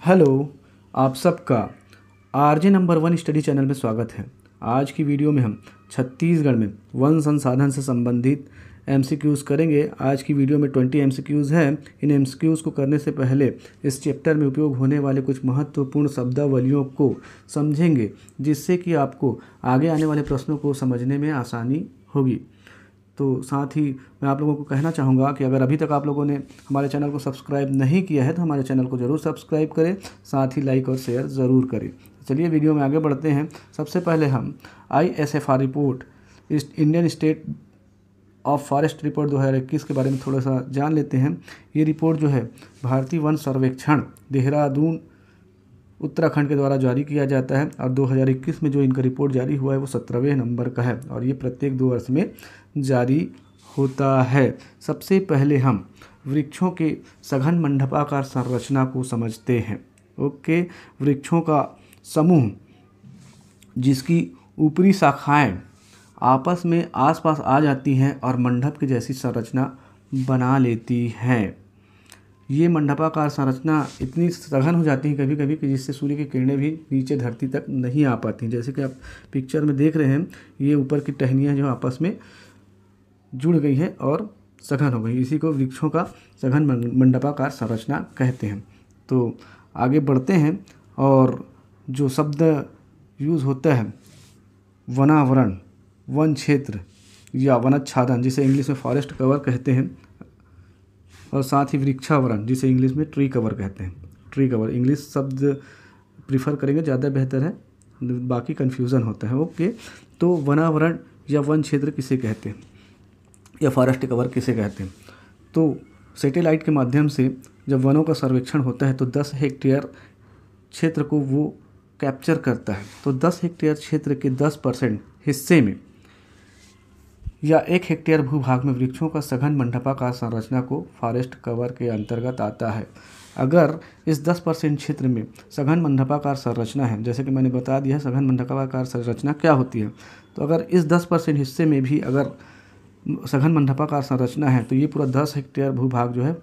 Hello, आप सबका RJ number 1 study channel में स्वागत है। आज की वीडियो में हम छत्तीसगढ़ में वन संसाधन से संबंधित एमसीक्यूज़ करेंगे। आज की वीडियो में 20 एमसीक्यूज़ हैं। इन एमसीक्यूज़ को करने से पहले इस चैप्टर में उपयोग होने वाले कुछ महत्वपूर्ण शब्दावलियों को समझेंगे, जिससे कि आपको आगे आने वाले प्रश्नों को समझने में आसानी होगी। तो साथ ही मैं आप लोगों को कहना चाहूँगा कि अगर अभी तक आप लोगों ने हमारे चैनल को सब्सक्राइब नहीं किया है तो हमारे चैनल को ज़रूर सब्सक्राइब करें, साथ ही लाइक और शेयर ज़रूर करें। चलिए वीडियो में आगे बढ़ते हैं। सबसे पहले हम ISFR report, Indian state of forest report 2021 के बारे में थोड़ा सा जान लेते हैं। ये रिपोर्ट जो है भारतीय वन सर्वेक्षण देहरादून उत्तराखंड के द्वारा जारी किया जाता है और 2021 में जो इनका रिपोर्ट जारी हुआ है वो 17वें नंबर का है और ये प्रत्येक 2 वर्ष में जारी होता है। सबसे पहले हम वृक्षों के सघन मंडपाकार संरचना को समझते हैं। ओके, वृक्षों का समूह जिसकी ऊपरी शाखाएं आपस में आसपास आ जाती हैं और मंडप की जैसी संरचना बना लेती हैं। ये मंडपाकार संरचना इतनी सघन हो जाती है कभी कभी कि जिससे सूर्य की किरणें भी नीचे धरती तक नहीं आ पाती। जैसे कि आप पिक्चर में देख रहे हैं, ये ऊपर की टहनियाँ जो आपस में जुड़ गई हैं और सघन हो गई, इसी को वृक्षों का सघन मंडपाकार संरचना कहते हैं। तो आगे बढ़ते हैं और जो शब्द यूज़ होता है वनावरण, वन क्षेत्र या वनाच्छादन, जिसे इंग्लिश में फॉरेस्ट कवर कहते हैं, और साथ ही वृक्षावरण जिसे इंग्लिश में ट्री कवर कहते हैं। ट्री कवर इंग्लिश शब्द प्रीफर करेंगे, ज़्यादा बेहतर है, बाकी कन्फ्यूज़न होता है। ओके, तो वनावरण या वन क्षेत्र किसे कहते हैं या फॉरेस्ट कवर किसे कहते हैं? तो सैटेलाइट के माध्यम से जब वनों का सर्वेक्षण होता है तो 10 हेक्टेयर क्षेत्र को वो कैप्चर करता है। तो 10 हेक्टेयर क्षेत्र के 10% हिस्से में या 1 हेक्टेयर भूभाग में वृक्षों का सघन मंडपाकार संरचना को फॉरेस्ट कवर के अंतर्गत आता है। अगर इस 10% क्षेत्र में सघन मंडपाकार संरचना है, जैसे कि मैंने बता दिया सघन मंडपाकार संरचना क्या होती है, तो अगर इस 10% हिस्से में भी अगर सघन मंडपाकार संरचना है तो ये पूरा 10 हेक्टेयर भूभाग जो है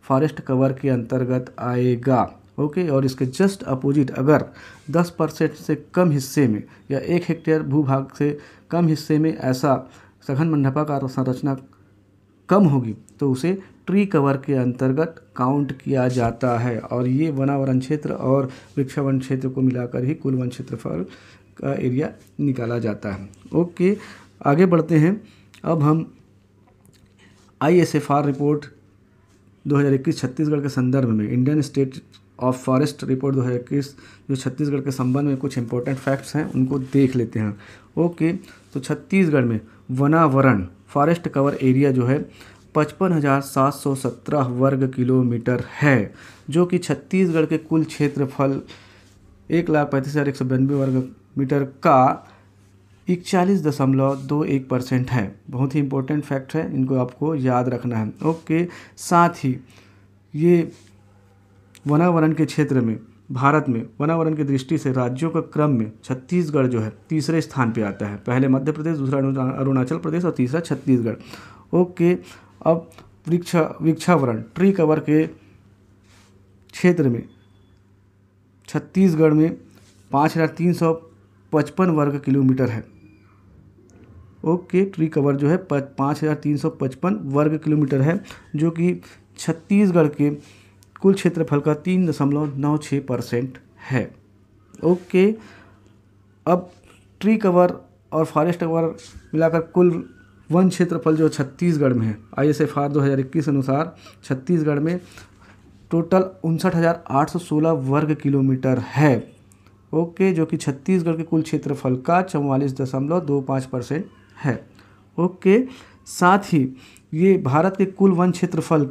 फॉरेस्ट कवर के अंतर्गत आएगा। ओके, और इसके जस्ट अपोजिट अगर 10% से कम हिस्से में या 1 हेक्टेयर भूभाग से कम हिस्से में ऐसा सघन मंडपाकार संरचना कम होगी तो उसे ट्री कवर के अंतर्गत काउंट किया जाता है और ये वनावरण क्षेत्र और वृक्षावरण क्षेत्र को मिलाकर ही कुल वन क्षेत्रफल का एरिया निकाला जाता है। ओके, आगे बढ़ते हैं। अब हम ISFR रिपोर्ट 2021 छत्तीसगढ़ के संदर्भ में Indian state of forest report 2021 जो छत्तीसगढ़ के संबंध में कुछ इंपॉर्टेंट फैक्ट्स हैं उनको देख लेते हैं। ओके, तो छत्तीसगढ़ में वनावरण फॉरेस्ट कवर एरिया जो है 55,717 वर्ग किलोमीटर है, जो कि छत्तीसगढ़ के कुल क्षेत्रफल 1,35,192 वर्ग मीटर का 41.21% है। बहुत ही इंपॉर्टेंट फैक्ट है, इनको आपको याद रखना है। ओके, साथ ही ये वनावरण के क्षेत्र में भारत में वनावरण की दृष्टि से राज्यों का क्रम में छत्तीसगढ़ जो है तीसरे स्थान पे आता है। पहले मध्य प्रदेश, दूसरा अरुणाचल प्रदेश और तीसरा छत्तीसगढ़। ओके, अब वृक्षावरण ट्री कवर के क्षेत्र में छत्तीसगढ़ में 5,355 वर्ग किलोमीटर है। ओके, ट्री कवर जो है 5,355 वर्ग किलोमीटर है, जो कि छत्तीसगढ़ के कुल क्षेत्रफल का 3.96% है। ओके, अब ट्री कवर और फॉरेस्ट कवर मिलाकर कुल वन क्षेत्रफल जो छत्तीसगढ़ में है ISFR 2021 अनुसार छत्तीसगढ़ में टोटल 59,816 वर्ग किलोमीटर है। ओके, जो कि छत्तीसगढ़ के कुल क्षेत्रफल का 44.25% है। ओके, साथ ही ये भारत का कुल वन क्षेत्रफल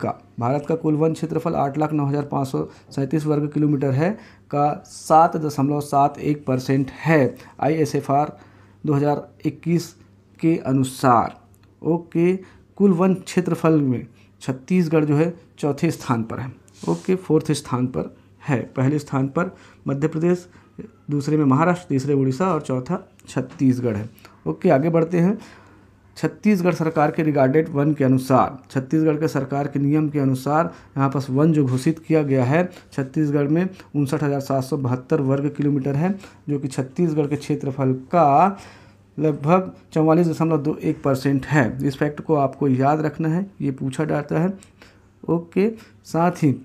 8,09,537 वर्ग किलोमीटर है का 7.71% है ISFR 2021 के अनुसार। ओके, कुल वन क्षेत्रफल में छत्तीसगढ़ जो है चौथे स्थान पर है। ओके, 4th स्थान पर है। पहले स्थान पर मध्य प्रदेश, दूसरे में महाराष्ट्र, तीसरे उड़ीसा और चौथा छत्तीसगढ़ है। ओके, आगे बढ़ते हैं। छत्तीसगढ़ सरकार के रिगार्डेड वन के अनुसार, छत्तीसगढ़ के सरकार के नियम के अनुसार यहाँ पर वन जो घोषित किया गया है छत्तीसगढ़ में 59,772 वर्ग किलोमीटर है, जो कि छत्तीसगढ़ के क्षेत्रफल का लगभग 44.21% है। इस फैक्ट को आपको याद रखना है, ये पूछा जाता है। ओके, साथ ही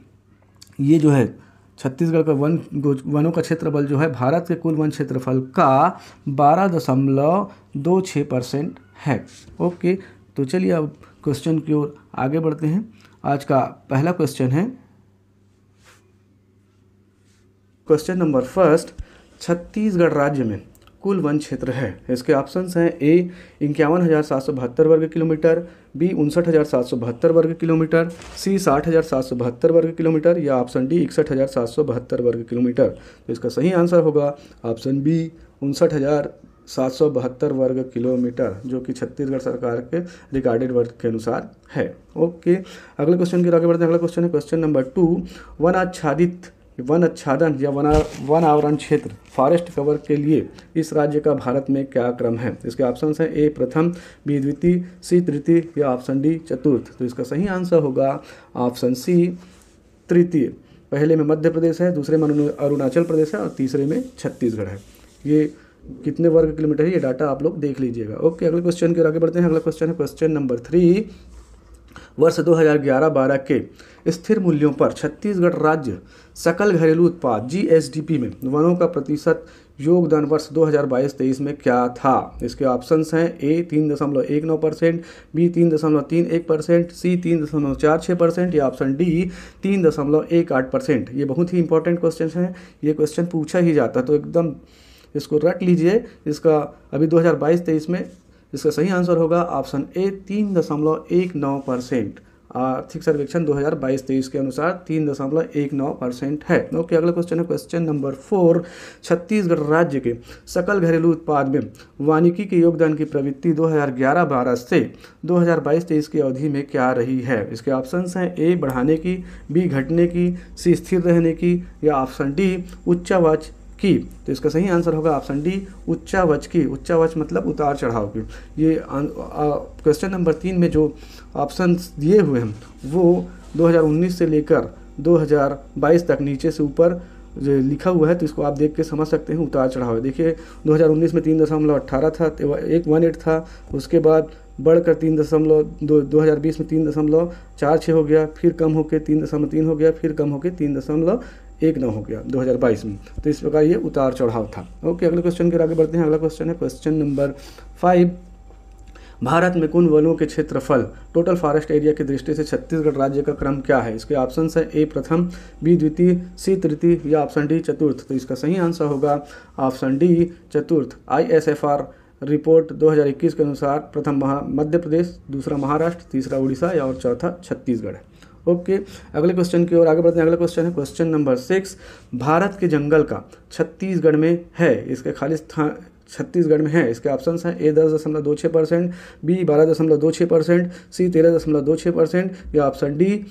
ये जो है छत्तीसगढ़ का वनों का क्षेत्रफल जो है भारत के कुल वन क्षेत्रफल का 12.26% है। ओके, तो चलिए अब क्वेश्चन की ओर आगे बढ़ते हैं। आज का पहला क्वेश्चन है क्वेश्चन नंबर फर्स्ट, छत्तीसगढ़ राज्य में कुल वन क्षेत्र है। इसके ऑप्शंस हैं ए 51,772 वर्ग किलोमीटर, बी 59,772 वर्ग किलोमीटर, सी 60,772 वर्ग किलोमीटर या ऑप्शन डी 61,772 वर्ग किलोमीटर। तो इसका सही आंसर होगा ऑप्शन बी 59,772 वर्ग किलोमीटर, जो कि छत्तीसगढ़ सरकार के रिकॉर्डेड वर्ग के अनुसार है। ओके, अगले क्वेश्चन की आगे बढ़ते हैं। अगला क्वेश्चन है क्वेश्चन नंबर 2, वन आच्छादन या वन आवरण क्षेत्र फॉरेस्ट कवर के लिए इस राज्य का भारत में क्या क्रम है। इसके ऑप्शंस हैं ए प्रथम, बी द्वितीय, सी तृतीय या ऑप्शन डी चतुर्थ। तो इसका सही आंसर होगा ऑप्शन सी तृतीय। पहले में मध्य प्रदेश है, दूसरे में अरुणाचल प्रदेश है और तीसरे में छत्तीसगढ़ है। ये कितने वर्ग किलोमीटर है ये डाटा आप लोग देख लीजिएगा। ओके, अगले क्वेश्चन के आगे बढ़ते हैं। अगला क्वेश्चन है क्वेश्चन नंबर 3, वर्ष 2011-12 के स्थिर मूल्यों पर छत्तीसगढ़ राज्य सकल घरेलू उत्पाद जीएसडीपी में वनों का प्रतिशत योगदान वर्ष 2022-23 में क्या था। इसके ऑप्शंस हैं ए 3.19%, बी 3.31%, सी 3.46% या ऑप्शन डी 3.18%। ये बहुत ही इंपॉर्टेंट क्वेश्चन है, ये क्वेश्चन पूछा ही जाता है, तो एकदम इसको रट लीजिए। इसका अभी 2022-23 में इसका सही आंसर होगा ऑप्शन ए 3.19%। आर्थिक सर्वेक्षण 2022-23 के अनुसार 3.19% है। ओके, अगला क्वेश्चन है क्वेश्चन नंबर 4, छत्तीसगढ़ राज्य के सकल घरेलू उत्पाद में वानिकी के योगदान की प्रवृत्ति 2011-12 से 2022-23 की अवधि में क्या रही है। इसके ऑप्शंस हैं ए बढ़ाने की, बी घटने की, सी स्थिर रहने की या ऑप्शन डी उच्चावाच की। तो इसका सही आंसर होगा ऑप्शन डी उच्चावच की। उच्चावच मतलब उतार चढ़ाव की। ये क्वेश्चन नंबर 3 में जो ऑप्शन दिए हुए हैं वो 2019 से लेकर 2022 तक नीचे से ऊपर जो लिखा हुआ है, तो इसको आप देख के समझ सकते हैं उतार चढ़ाव है। देखिए 2019 में 3.18 था, 118 था, उसके बाद बढ़कर 2020 में 3.46 हो गया, फिर कम होकर 3.3 हो गया, फिर कम होकर 3.19 हो गया 2022 में। तो इस प्रकार ये उतार चढ़ाव था। ओके, अगले क्वेश्चन के आगे बढ़ते हैं। अगला क्वेश्चन है क्वेश्चन नंबर 5, भारत में कुल वनों के क्षेत्रफल टोटल फॉरेस्ट एरिया की दृष्टि से छत्तीसगढ़ राज्य का क्रम क्या है। इसके ऑप्शंस है ए प्रथम, बी द्वितीय, सी तृतीय या ऑप्शन डी चतुर्थ। तो इसका सही आंसर होगा ऑप्शन डी चतुर्थ। ISFR रिपोर्ट 2021 के अनुसार प्रथम मध्य प्रदेश, दूसरा महाराष्ट्र, तीसरा उड़ीसा या और चौथा छत्तीसगढ़ है। ओके, अगले क्वेश्चन की ओर आगे बढ़ते हैं। अगला क्वेश्चन है क्वेश्चन नंबर 6, भारत के जंगल का छत्तीसगढ़ में है, इसके खाली स्थान छत्तीसगढ़ में है। इसके ऑप्शंस हैं ए 10.26%, बी 12.26%, सी 13.26% या ऑप्शन डी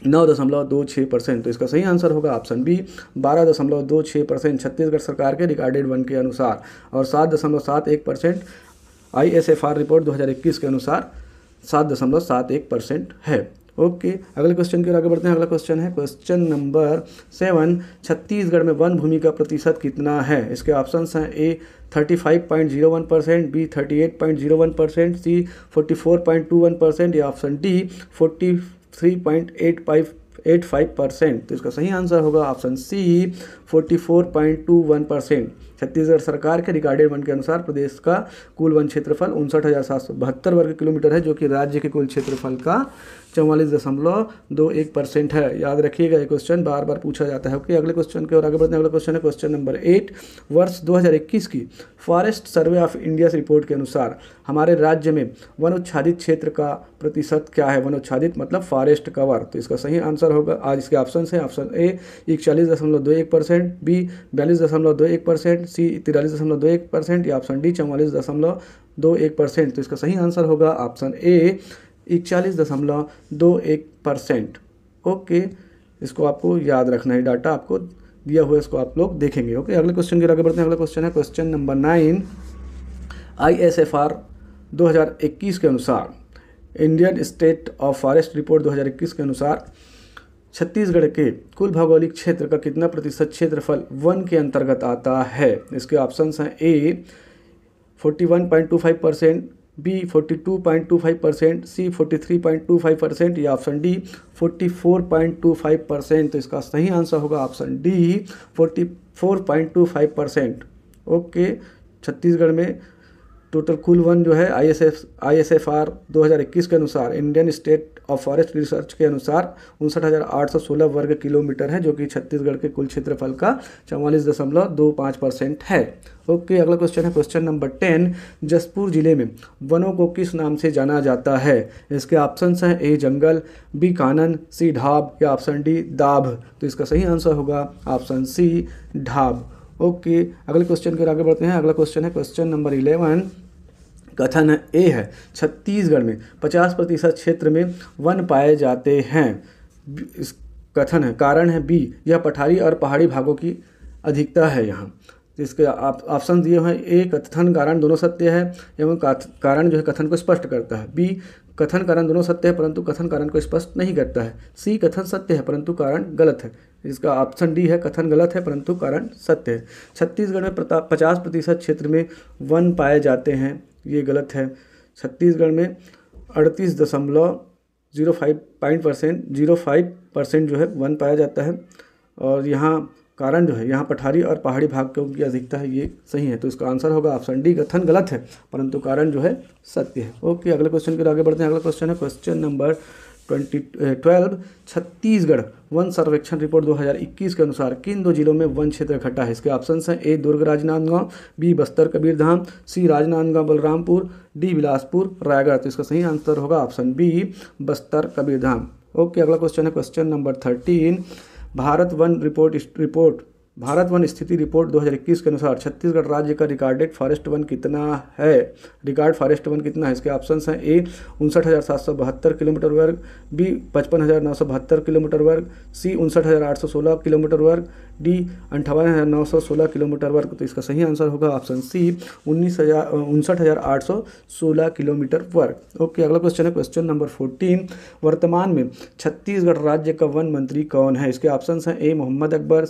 9.26%। तो इसका सही आंसर होगा ऑप्शन बी 12.26% छत्तीसगढ़ सरकार के रिकॉर्डेड वन के अनुसार, और 7.71% ISFR रिपोर्ट 2021 के अनुसार 7.71% है। ओके, अगले क्वेश्चन की ओर आगे बढ़ते हैं। अगला क्वेश्चन है क्वेश्चन नंबर 7, छत्तीसगढ़ में वन भूमि का प्रतिशत कितना है। इसके ऑप्शंस हैं ए 35.01%, बी 38.01%, सी 44.21% या ऑप्शन डी 43.85%। तो इसका सही आंसर होगा ऑप्शन सी 44.21%। छत्तीसगढ़ सरकार के रिकॉर्डेड वन के अनुसार प्रदेश का कुल वन क्षेत्रफल 59,772 वर्ग किलोमीटर है, जो कि राज्य के कुल क्षेत्रफल का 44.21% है। याद रखिएगा, ये क्वेश्चन बार बार पूछा जाता है। ओके, अगले क्वेश्चन की ओर आगे बढ़ते हैं। अगला क्वेश्चन है क्वेश्चन नंबर 8, वर्ष 2021 की forest survey of India report के अनुसार हमारे राज्य में वनोच्छादित क्षेत्र का प्रतिशत क्या है। वनोच्छादित मतलब फॉरेस्ट कवर। तो इसका सही आंसर होगा, आज इसके ऑप्शन है ऑप्शन ए 41.21%, बी 42.21%, सी 43.21% या ऑप्शन डी 44.21%। तो इसका सही आंसर होगा ऑप्शन ए 41.21%। ओके, इसको आपको याद रखना है, डाटा आपको दिया हुआ है, इसको आप लोग देखेंगे। ओके, अगले क्वेश्चन की आगे बढ़ते हैं। अगला क्वेश्चन है क्वेश्चन नंबर 9, ISFR 2021 के अनुसार, Indian state of forest report 2021 के अनुसार छत्तीसगढ़ के कुल भौगोलिक क्षेत्र का कितना प्रतिशत क्षेत्रफल वन के अंतर्गत आता है? इसके ऑप्शंस हैं ए 41.25%, बी 42.25%, सी 43.25% या ऑप्शन डी 44.25%। तो इसका सही आंसर होगा ऑप्शन डी 44.25%। ओके, छत्तीसगढ़ में टोटल कुल वन जो है ISFR 2021 के अनुसार, Indian state of forest research के अनुसार 59,816 वर्ग किलोमीटर है, जो कि छत्तीसगढ़ के कुल क्षेत्रफल का 44.25% है। ओके, अगला क्वेश्चन है क्वेश्चन नंबर 10। जसपुर जिले में वनों को किस नाम से जाना जाता है? इसके ऑप्शंस हैं ए जंगल, बी कानन, सी ढाब या ऑप्शन डी दाभ। तो इसका सही आंसर होगा ऑप्शन सी ढाब। ओके, अगले क्वेश्चन के आगे बढ़ते हैं। अगला क्वेश्चन है क्वेश्चन नंबर 11। कथन ए है छत्तीसगढ़ में 50% क्षेत्र में वन पाए जाते हैं। इस कथन है, कारण है बी, यह पठारी और पहाड़ी भागों की अधिकता है यहाँ। इसके ऑप्शन दिए हुए हैं, ए कथन कारण दोनों सत्य है एवं कारण जो है कथन को स्पष्ट करता है, बी कथन कारण दोनों सत्य है परंतु कथन कारण को स्पष्ट नहीं करता है, सी कथन सत्य है परंतु कारण गलत है। इसका ऑप्शन डी है, कथन गलत है परंतु कारण सत्य है। छत्तीसगढ़ में 50% क्षेत्र में वन पाए जाते हैं, ये गलत है। छत्तीसगढ़ में 38.05% जो है वन पाया जाता है और यहाँ कारण जो है यहाँ पठारी और पहाड़ी भाग की अधिकता है, ये सही है। तो इसका आंसर होगा ऑप्शन डी, कथन गलत है परंतु कारण जो है सत्य है। ओके, अगले क्वेश्चन के आगे बढ़ते हैं। अगला क्वेश्चन है क्वेश्चन नंबर 12। छत्तीसगढ़ वन सर्वेक्षण रिपोर्ट 2021 के अनुसार किन दो जिलों में वन क्षेत्र घटा है? इसके ऑप्शंस हैं A Durg Rajnandgaon, B Bastar Kabirdham, C Rajnandgaon Balrampur, D Bilaspur Raigarh. तो इसका सही आंसर होगा option B Bastar Kabirdham. Okay, अगला क्वेश्चन है क्वेश्चन नंबर 13। भारत वन स्थिति रिपोर्ट 2021 के अनुसार छत्तीसगढ़ राज्य का रिकॉर्डेड फॉरेस्ट वन कितना है? रिकॉर्ड फॉरेस्ट वन कितना है? इसके ऑप्शंस हैं ए 59,772 किलोमीटर वर्ग, बी 55,972 किलोमीटर वर्ग, सी 59,816 किलोमीटर वर्ग, डी 58,916 किलोमीटर वर्ग। तो इसका सही आंसर होगा ऑप्शन सी 59,816 किलोमीटर वर्ग। ओके, अगला क्वेश्चन है क्वेश्चन नंबर 14। वर्तमान में छत्तीसगढ़ राज्य का वन मंत्री कौन है? इसके ऑप्शंस हैं ए मोहम्मद अकबर,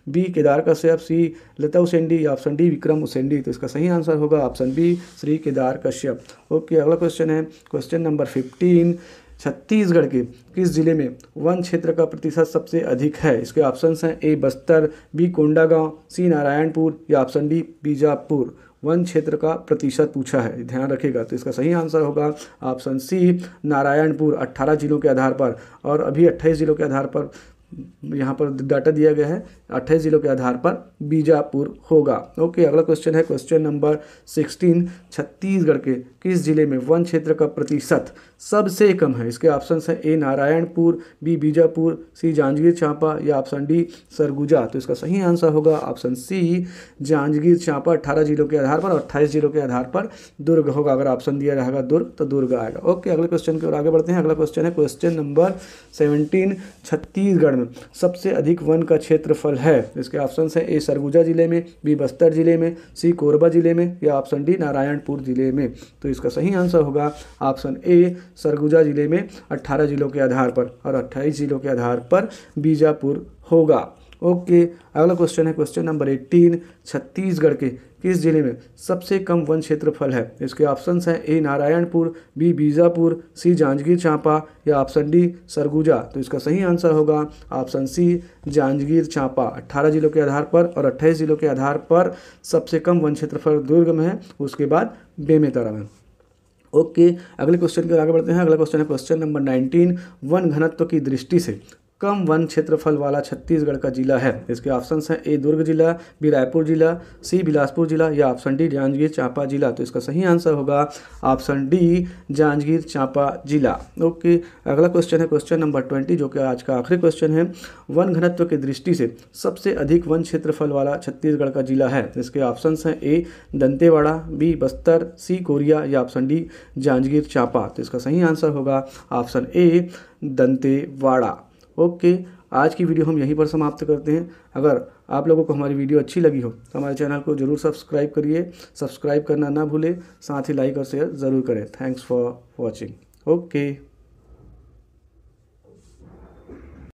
बी केदार कश्यप, सी लता उसेंडी या ऑप्शन डी विक्रम उसेंडी। तो इसका सही आंसर होगा option B Shri Kedar Kashyap. Okay, अगला क्वेश्चन है क्वेश्चन नंबर 15। छत्तीसगढ़ के किस जिले में वन क्षेत्र का प्रतिशत सबसे अधिक है? इसके ऑप्शंस हैं ए बस्तर, बी कोंडागांव, सी नारायणपुर या ऑप्शन डी बीजापुर। वन क्षेत्र का प्रतिशत पूछा है, ध्यान रखिएगा। तो इसका सही आंसर होगा ऑप्शन सी नारायणपुर। 18 जिलों के आधार पर, और अभी 28 जिलों के आधार पर यहाँ पर डाटा दिया गया है, 28 जिलों के आधार पर बीजापुर होगा। ओके, अगला क्वेश्चन है क्वेश्चन नंबर 16। छत्तीसगढ़ के किस जिले में वन क्षेत्र का प्रतिशत सबसे कम है? इसके ऑप्शंस हैं ए नारायणपुर, बी बीजापुर, सी जांजगीर चांपा या ऑप्शन डी सरगुजा। तो इसका सही आंसर होगा ऑप्शन सी जांजगीर चांपा। 18 जिलों के आधार पर और 28 जिलों के आधार पर दुर्ग होगा। अगर ऑप्शन दिया रहेगा दुर्ग तो दुर्ग आएगा। ओके, अगले क्वेश्चन की ओर आगे बढ़ते हैं। अगला क्वेश्चन है क्वेश्चन नंबर 17। छत्तीसगढ़ में सबसे अधिक वन का क्षेत्रफल है? इसके ऑप्शन हैं ए सरगुजा जिले में, बी बस्तर जिले में, सी कोरबा जिले में या ऑप्शन डी नारायणपुर जिले में। तो इसका सही आंसर होगा ऑप्शन ए सरगुजा जिले में 18 जिलों के आधार पर, और 28 जिलों के आधार पर बीजापुर होगा। ओके, अगला क्वेश्चन है क्वेश्चन नंबर 18। छत्तीसगढ़ के किस जिले में सबसे कम वन क्षेत्रफल है? इसके ऑप्शंस हैं ए नारायणपुर, बी बीजापुर, सी जांजगीर चांपा या ऑप्शन डी सरगुजा। तो इसका सही आंसर होगा ऑप्शन सी जांजगीर चांपा। 18 जिलों के आधार पर और 28 जिलों के आधार पर सबसे कम वन क्षेत्रफल दुर्ग में है, उसके बाद बेमेतरा में। ओके, अगले क्वेश्चन के आगे बढ़ते हैं। अगला क्वेश्चन है क्वेश्चन नंबर 19। वन घनत्व की दृष्टि से कम वन क्षेत्रफल वाला छत्तीसगढ़ का जिला है? इसके ऑप्शंस हैं ए दुर्ग जिला, बी रायपुर जिला, सी बिलासपुर जिला या ऑप्शन डी जांजगीर चांपा जिला। तो इसका सही आंसर होगा ऑप्शन डी जांजगीर चांपा जिला। ओके, अगला क्वेश्चन है क्वेश्चन नंबर 20, जो कि आज का आखिरी क्वेश्चन है। वन घनत्व की दृष्टि से सबसे अधिक वन क्षेत्रफल वाला छत्तीसगढ़ का जिला है? इसके ऑप्शंस हैं ए दंतेवाड़ा, बी बस्तर, सी कोरिया या ऑप्शन डी जांजगीर चांपा। तो इसका सही आंसर होगा ऑप्शन ए दंतेवाड़ा। ओके, आज की वीडियो हम यहीं पर समाप्त करते हैं। अगर आप लोगों को हमारी वीडियो अच्छी लगी हो तो हमारे चैनल को ज़रूर सब्सक्राइब करिए, सब्सक्राइब करना ना भूलें, साथ ही लाइक और शेयर ज़रूर करें। Thanks for watching. ओके।